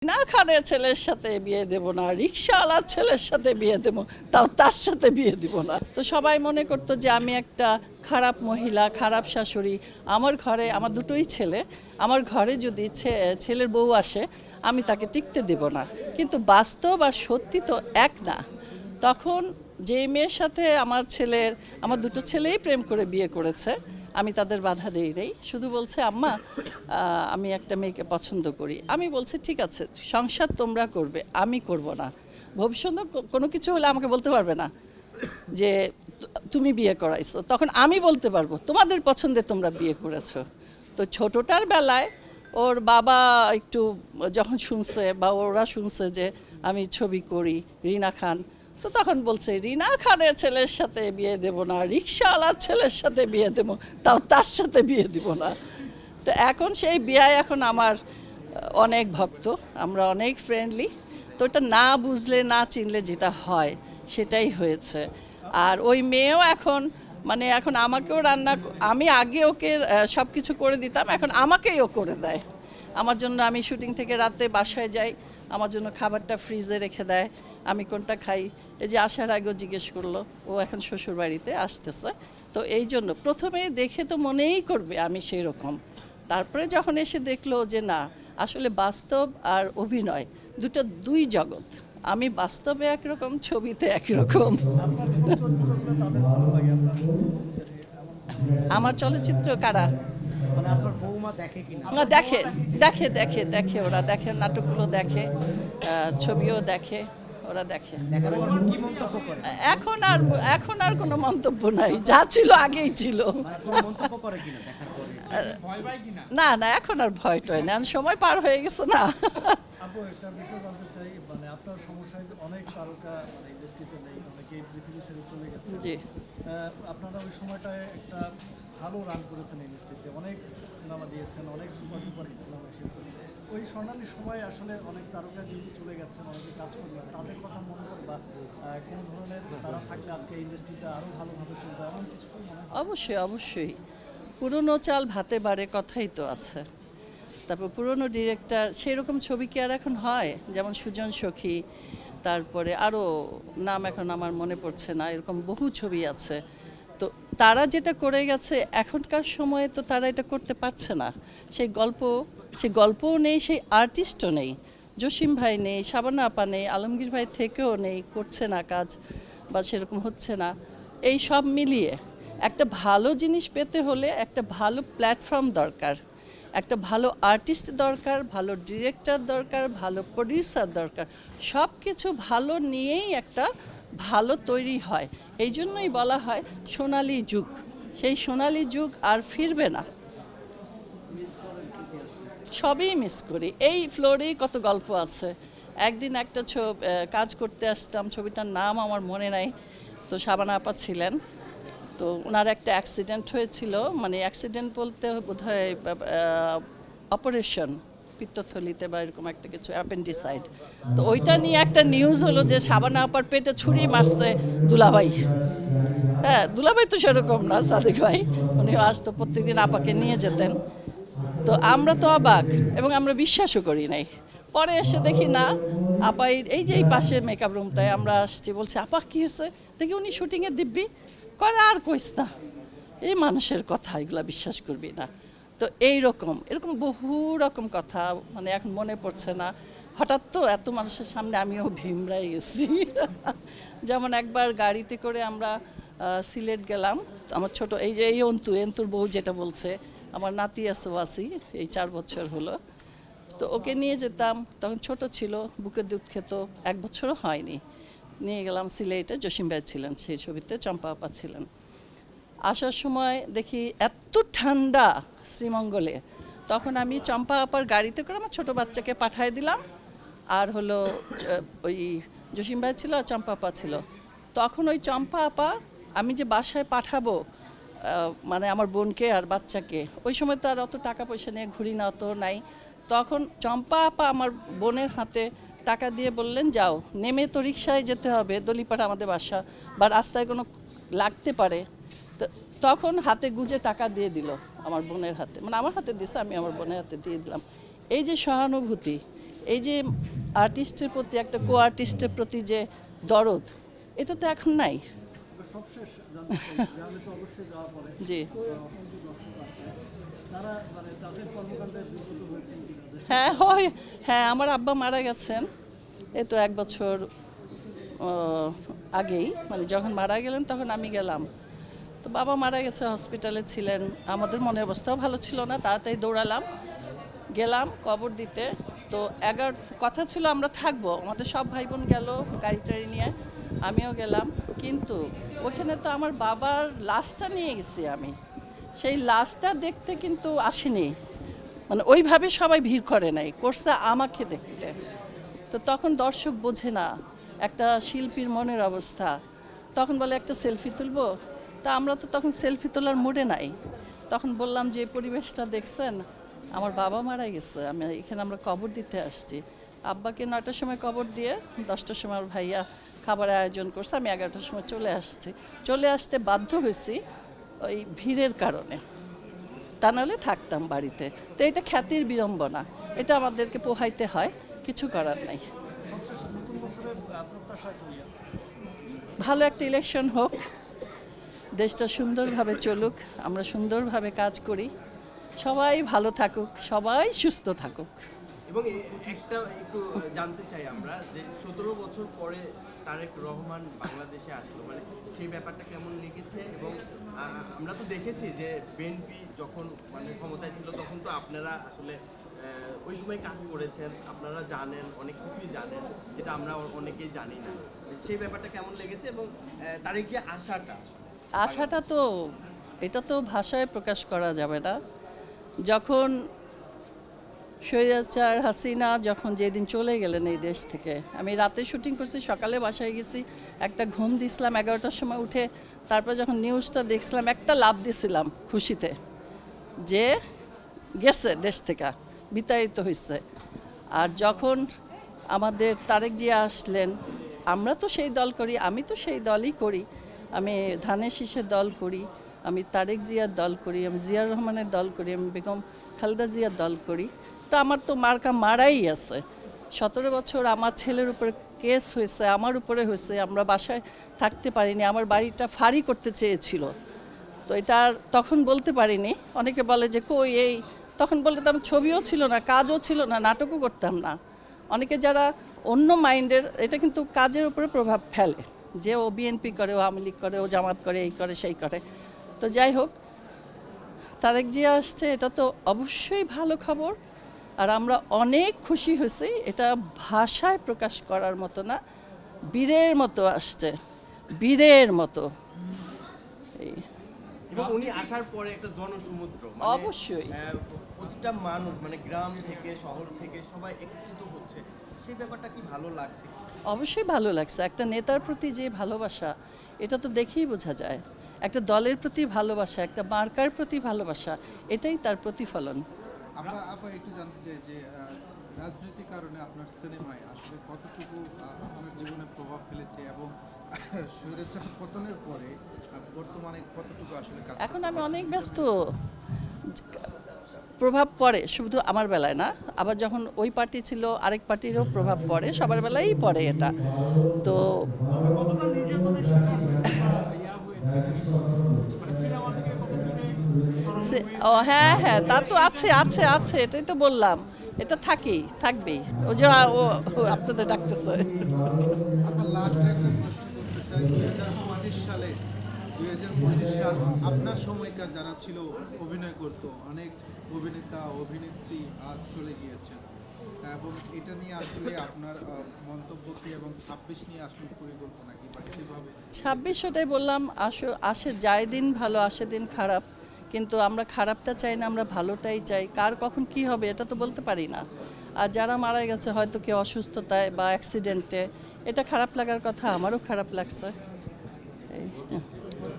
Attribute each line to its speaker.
Speaker 1: না খানের ছেলের সাথে বিয়ে দেব না, রিক্সাওয়ালার ছেলের সাথে বিয়ে দেব, তাও তার সাথে বিয়ে দিব না। তো সবাই মনে করতো যে আমি একটা খারাপ মহিলা, খারাপ শাশুড়ি। আমার ঘরে আমার দুটোই ছেলে, আমার ঘরে যদি ছেলের বউ আসে আমি তাকে টিকতে দেব না। কিন্তু বাস্তব আর সত্যি তো এক না। তখন যে মেয়ের সাথে আমার দুটো ছেলেই প্রেম করে বিয়ে করেছে, আমি তাদের বাধা দেই নেই, শুধু বলছে আম্মা আমি একটা মেয়েকে পছন্দ করি। আমি বলছি ঠিক আছে, সংসার তোমরা করবে, আমি করব না। ভবিষ্যতে কোনো কিছু হলে আমাকে বলতে পারবে না যে তুমি বিয়ে করাইছো, তখন আমি বলতে পারবো তোমাদের পছন্দে তোমরা বিয়ে করেছো। তো ছোটটার বেলায় ওর বাবা একটু যখন শুনছে বা ওরা শুনছে যে আমি ছবি করি, রিনা খান, তো তখন বলছে রিনা খানের ছেলের সাথে বিয়ে দেব না, রিক্সাওয়ালার ছেলের সাথে বিয়ে দেবো, তাও তার সাথে বিয়ে দিব না। তো এখন সেই বিয়ে এখন আমার অনেক ভক্ত, আমরা অনেক ফ্রেন্ডলি। তো ওটা না বুঝলে না চিনলে যেটা হয় সেটাই হয়েছে। আর ওই মেয়েও এখন এখন আমাকেও আমি আগে ওকে সব কিছু করে দিতাম, এখন আমাকেই ও করে দেয়। আমার জন্য আমি শুটিং থেকে রাতে বাসায় যাই, আমার জন্য খাবারটা ফ্রিজে রেখে দেয়, আমি কোনটা খাই। এই যে আসার আগেও জিজ্ঞেস করলো, ও এখন শ্বশুর বাড়িতে আসতেছে। তো এই জন্য প্রথমে দেখে তো মনেই করবে আমি সেই রকম, তারপরে যখন এসে দেখলো যে না, আসলে বাস্তব আর অভিনয় দুই জগৎ। আমি বাস্তবে একরকম, ছবিতে একরকম। আমার চলচ্চিত্র কারা
Speaker 2: আপনার বৌমা দেখে কিনা?
Speaker 1: দেখে দেখে দেখে দেখে ওরা দেখে, নাটকগুলো দেখে, ছবিও দেখে, ওরা দেখে।
Speaker 2: দেখার পর কি মন্তব্য করে?
Speaker 1: এখন আর কোনো মন্তব্য নাই, যা ছিল আগেই ছিল।
Speaker 2: কোনো মন্তব্য করে কিনা দেখার পরে? ভয় পায় কিনা?
Speaker 1: না না, এখন আর ভয় টয় না, সময় পার হয়ে গেছে না।
Speaker 3: আপু, একটা বিষয় জানতে চাই, আপনার সমস্যায় অনেক তারকা ইন্ডাস্ট্রিতে নেই, অনেকে পৃথিবী ছেড়ে চলে গেছে।
Speaker 1: জি।
Speaker 3: আপনারা ওই সময়টায় একটা ভালো রান করেছেন ইন্ডাস্ট্রিতে, অনেক সিনেমা দিয়েছেন, অনেক সুপার ডুপার হিট সিনেমা এসেছে। ওই স্বর্ণালী সময় আসলে অনেক তারকা যেহেতু চলে গেছেন, অনেকে কাজ করবেন, তাদের কথা মনে করে বা কোনো ধরনের তারা থাকলে আজকে ইন্ডাস্ট্রিটা আরও ভালোভাবে চলবে, এমন কিছু মনে হয়?
Speaker 1: অবশ্যই অবশ্যই, পুরনো চাল ভাতে বাড়ে কথাই তো আছে। তারপর পুরনো ডিরেক্টর, সেরকম ছবি কি আর এখন হয়? যেমন সুজন সখী, তারপরে আরও নাম এখন আমার মনে পড়ছে না, এরকম বহু ছবি আছে। তো তারা যেটা করে গেছে, এখনকার সময়ে তো তারা এটা করতে পারছে না। সেই গল্পও নেই, সেই আর্টিস্টও নেই। জসিম ভাই নেই, শাবানা আপা নেই, আলমগীর ভাই থেকেও নেই, করছে না কাজ বা সেরকম হচ্ছে না। এই সব মিলিয়ে একটা ভালো জিনিস পেতে হলে একটা ভালো প্ল্যাটফর্ম দরকার, একটা ভালো আর্টিস্ট দরকার, ভালো ডিরেক্টর দরকার, ভালো প্রডিউসার দরকার। সব কিছু ভালো নিয়েই একটা ভালো তৈরি হয়। এই জন্যই বলা হয় সোনালী যুগ। সেই সোনালী যুগ আর ফিরবে না। সবই মিস করি। এই ফ্লোরেই কত গল্প আছে। একদিন একটা কাজ করতে আসতাম, ছবিটার নাম আমার মনে নাই। তো শাবানা আপা ছিলেন, তো ওনার একটা অ্যাক্সিডেন্ট হয়েছিল, অ্যাক্সিডেন্ট বলতে বোধহয় অপারেশন, পিত্তথলিতে বা এরকম একটা কিছু, অ্যাপেন্ডিসাইড। তো ওইটা নিয়ে একটা নিউজ হলো যে শাবানা আপার পেটে ছুরি মারছে দুলাভাই। হ্যাঁ, দুলাভাই তো সেরকম না, সাদিক ভাই, উনিও আসতো, প্রত্যেকদিন আপাকে নিয়ে যেতেন। তো আমরা তো অবাক, এবং আমরা বিশ্বাসও করি নাই। পরে এসে দেখি না, আপা এই যে এই পাশে মেকআপ রুমটায় আমরা আসছি, বলছে আপা কী হয়েছে, দেখি উনি শুটিংয়ে দিব্যি করে, আর কইস না, এই মানুষের কথা এগুলা বিশ্বাস করবি না। তো এরকম বহু রকম কথা, এখন মনে পড়ছে না। হঠাৎ তো এত মানুষের সামনে আমিও ভিমরাই গেছি। যেমন একবার গাড়িতে করে আমরা সিলেট গেলাম, আমার ছোট এই যে এন্তুর বউ যেটা বলছে, আমার নাতি আছে ওয়াসি, এই 4 বছর হলো। তো ওকে নিয়ে যেতাম, তখন ছোট ছিল, বুকের দুধ খেত, 1 বছরও হয়নি। নিয়ে গেলাম সিলেটে, জসিম ভাই ছিলেন সেই ছবিতে, চম্পা আপা ছিলেন। আসার সময় দেখি এত ঠান্ডা শ্রীমঙ্গলে, তখন আমি চম্পা আপার গাড়িতে করে আমার ছোট বাচ্চাকে পাঠিয়ে দিলাম, আর হলো ওই জসিম ভাই ছিল আর চম্পা আপা ছিল। তখন ওই চম্পা আপা, আমি যে বাসায় পাঠাবো আমার বোনকে আর বাচ্চাকে, ওই সময় তো আর অত টাকা পয়সা নিয়ে ঘুরি না, অত নাই। তখন চম্পা আপা আমার বোনের হাতে টাকা দিয়ে বললেন যাও, নেমে তো রিক্সায় যেতে হবে, দলিপাড়া আমাদের বাসা, বা রাস্তায় কোনো লাগতে পারে। তখন হাতে গুজে টাকা দিয়ে দিল আমার বোনের হাতে, আমার হাতে দিছে, আমি আমার বোনের হাতে দিয়ে দিলাম। এই যে সহানুভূতি, এই যে আর্টিস্টের প্রতি একটা কো আর্টিস্টের প্রতি যে দরদ, এটা তো এখন নাই।
Speaker 3: সবশেষ জানতে চাই, গ্রামে তো অবশ্যই যাওয়া পড়ে,
Speaker 1: জি
Speaker 3: অসংখ্য দর্শক আছে, তারা মানে তাদের কর্মকাণ্ডে বিব্রত হয়েছেন কিনা?
Speaker 1: হ্যাঁ হয়, হ্যাঁ আমার আব্বা মারা গেছেন এই তো 1 বছর আগেই, মানে যখন মারা গেলেন তখন আমি গেলাম। তো বাবা মারা গেছে, হসপিটালে ছিলেন, আমাদের মনের অবস্থাও ভালো ছিল না, তাড়াতাড়ি দৌড়ালাম গেলাম কবর দিতে। তো 11 কথা ছিল আমরা থাকবো, আমাদের সব ভাই বোন গেল গাড়ি টাড়ি নিয়ে, আমিও গেলাম। কিন্তু ওখানে তো আমার বাবার লাশটা নিয়ে গেছি আমি, সেই লাশটা দেখতে কিন্তু আসেনি, মানে ওইভাবে সবাই ভিড় করে নাই, করছে আমাকে দেখতে। তো তখন দর্শক বোঝে না একটা শিল্পীর মনের অবস্থা, তখন বলে একটা সেলফি তুলবো, তা আমরা তো তখন সেলফি তোলার মুডে নাই। তখন বললাম যে পরিবেশটা দেখছেন, আমার বাবা মারা গেছে, আমি এখানে আমরা কবর দিতে আসছি। আব্বাকে 9টার সময় কবর দিয়ে 10টার সময় আমার ভাইয়া খাবারের আয়োজন করছে, আমি 11টার সময় চলে আসতে বাধ্য হয়েছি ওই ভিড়ের কারণে, তা নাহলে থাকতাম বাড়িতে। তো এটা খ্যাতির বিড়ম্বনা, এটা আমাদেরকে পোহাইতে হয়, কিছু করার নাই।
Speaker 3: সবশেষ নতুন বছরের প্রত্যাশা করি।
Speaker 1: ভালো একটা ইলেকশন হোক, দেশটা সুন্দরভাবে চলুক, আমরা সুন্দরভাবে কাজ করি, সবাই ভালো থাকুক, সবাই সুস্থ থাকুক।
Speaker 4: এবং একটা একটু জানতে চাই আমরা যে 17 বছর পরে তারেক রহমান বাংলাদেশে আসলো, মানে সেই ব্যাপারটা কেমন লেগেছে? এবং আমরা তো দেখেছি যে বিএনপি যখন মানে ক্ষমতায় ছিল তখন তো আপনারা আসলে ওই সময় কাজ করেছেন, আপনারা জানেন, অনেক কিছুই জানেন যেটা আমরা অনেকেই জানি না। সেই ব্যাপারটা কেমন লেগেছে এবং তারেক যে
Speaker 1: আশাটা তো এটা তো ভাষায় প্রকাশ করা যাবে না। যখন স্বৈরাচার হাসিনা যখন যেদিন চলে গেলেন এই দেশ থেকে, আমি রাতে শুটিং করছি, সকালে বাসায় গেছি, একটা ঘুম দিছিলাম 11টার সময় উঠে, তারপর যখন নিউজটা দেখছিলাম একটা লাভ দিছিলাম খুশিতে যে গেছে দেশ থেকে, বিতাড়িত হয়েছে। আর যখন আমাদের তারেক জিয়া আসলেন, আমরা তো সেই দল করি, আমি তো সেই দলই করি, আমি ধানের শীষের দল করি, আমি তারেক জিয়ার দল করি, আমি জিয়ার রহমানের দল করি, আমি বেগম খালেদা জিয়ার দল করি। তো আমার তো মার্কা মারাই আছে। 17 বছর আমার ছেলের উপরে কেস হয়েছে, আমার উপরে হয়েছে, আমরা বাসায় থাকতে পারিনি, আমার বাড়িটা ফাঁড়ি করতে চেয়েছিল। তো এটা আর তখন বলতে পারিনি, অনেকে বলে যে কই এই, তখন বলতাম ছবিও ছিল না, কাজও ছিল না, নাটকও করতাম না। অনেকে যারা অন্য মাইন্ডের, এটা কিন্তু কাজের উপরে প্রভাব ফেলে, যে ও বিএনপি করে, ও আওয়ামী লীগ করে, ও জামাত করে, এই করে সেই করে। তো যাই হোক, তারেক জিয়া আসছে, এটা তো অবশ্যই ভালো খবর, আর আমরা অনেক খুশি হয়েছি। এটা ভাষায় প্রকাশ করার মতো না, বীরের মতো আসছে, বীরের মতো। এই
Speaker 4: এবং উনি আসার পরে একটা জনসমুদ্র,
Speaker 1: অবশ্যই।
Speaker 4: প্রতিটা মানুষ মানে গ্রাম থেকে শহর থেকে সবাই একত্রিত হচ্ছে, সেই ব্যাপারটা কি ভালো লাগছে?
Speaker 1: অবশ্যই ভালো লাগছে। একটা নেতার প্রতি যে ভালোবাসা, এটা তো দেখেই বোঝা যায়। একটা দলের প্রতি ভালোবাসা, একটা মার্কার প্রতি ভালোবাসা, এটাই তার প্রতিফলন।
Speaker 5: আমরা একটু জানতে চাই যে রাজনৈতিক কারণে আপনার সিনেমায় আসলে কতটুকু আপনার জীবনে প্রভাব ফেলেছে এবং স্বৈরাচার পতনের পরে বর্তমানে কতটুকু আসলে কাজ
Speaker 1: এখন আমি অনেক ব্যস্ত, প্রভাব পড়ে শুধু আমার বেলায় না, আবার যখন ওই পার্টি ছিল আরেক পার্টিরও প্রভাব পড়ে, সবার বেলায়ই পড়ে এটা। তো
Speaker 2: কতটা নির্যাতনের শিকার হয়েছে বা ইয়া হয়েছে, মানে সিনেমা থেকে কত দূরে সরানো হয়েছে?
Speaker 1: ও হ্যাঁ হ্যাঁ, তা তো আছে আছে আছে, এটাই তো বললাম, এটা থাকবেই। ও যে আপনাদের ডাকতেছে।
Speaker 5: আপনার লাস্ট একটা প্রশ্ন করতে চাই, 2025 সালে 2025 সাল আপনার সময়কার যারা ছিল অভিনয় করতো, অনেক অভিনেতা অভিনেত্রী আজ চলে গিয়েছে, এবং এটা নিয়ে আসলে আপনার মন্তব্য কি এবং 26 নিয়ে আসলে পরিকল্পনা কি বা কীভাবে?
Speaker 1: 26টাই বললাম, আসে যায় দিন ভালো, আসে দিন খারাপ, কিন্তু আমরা খারাপটা চাই না, আমরা ভালোটাই চাই। কার কখন কি হবে এটা তো বলতে পারি না। আর যারা মারা গেছে হয়তো কেউ অসুস্থতায় বা অ্যাক্সিডেন্টে, এটা খারাপ লাগার কথা, আমারও খারাপ লাগছে। এই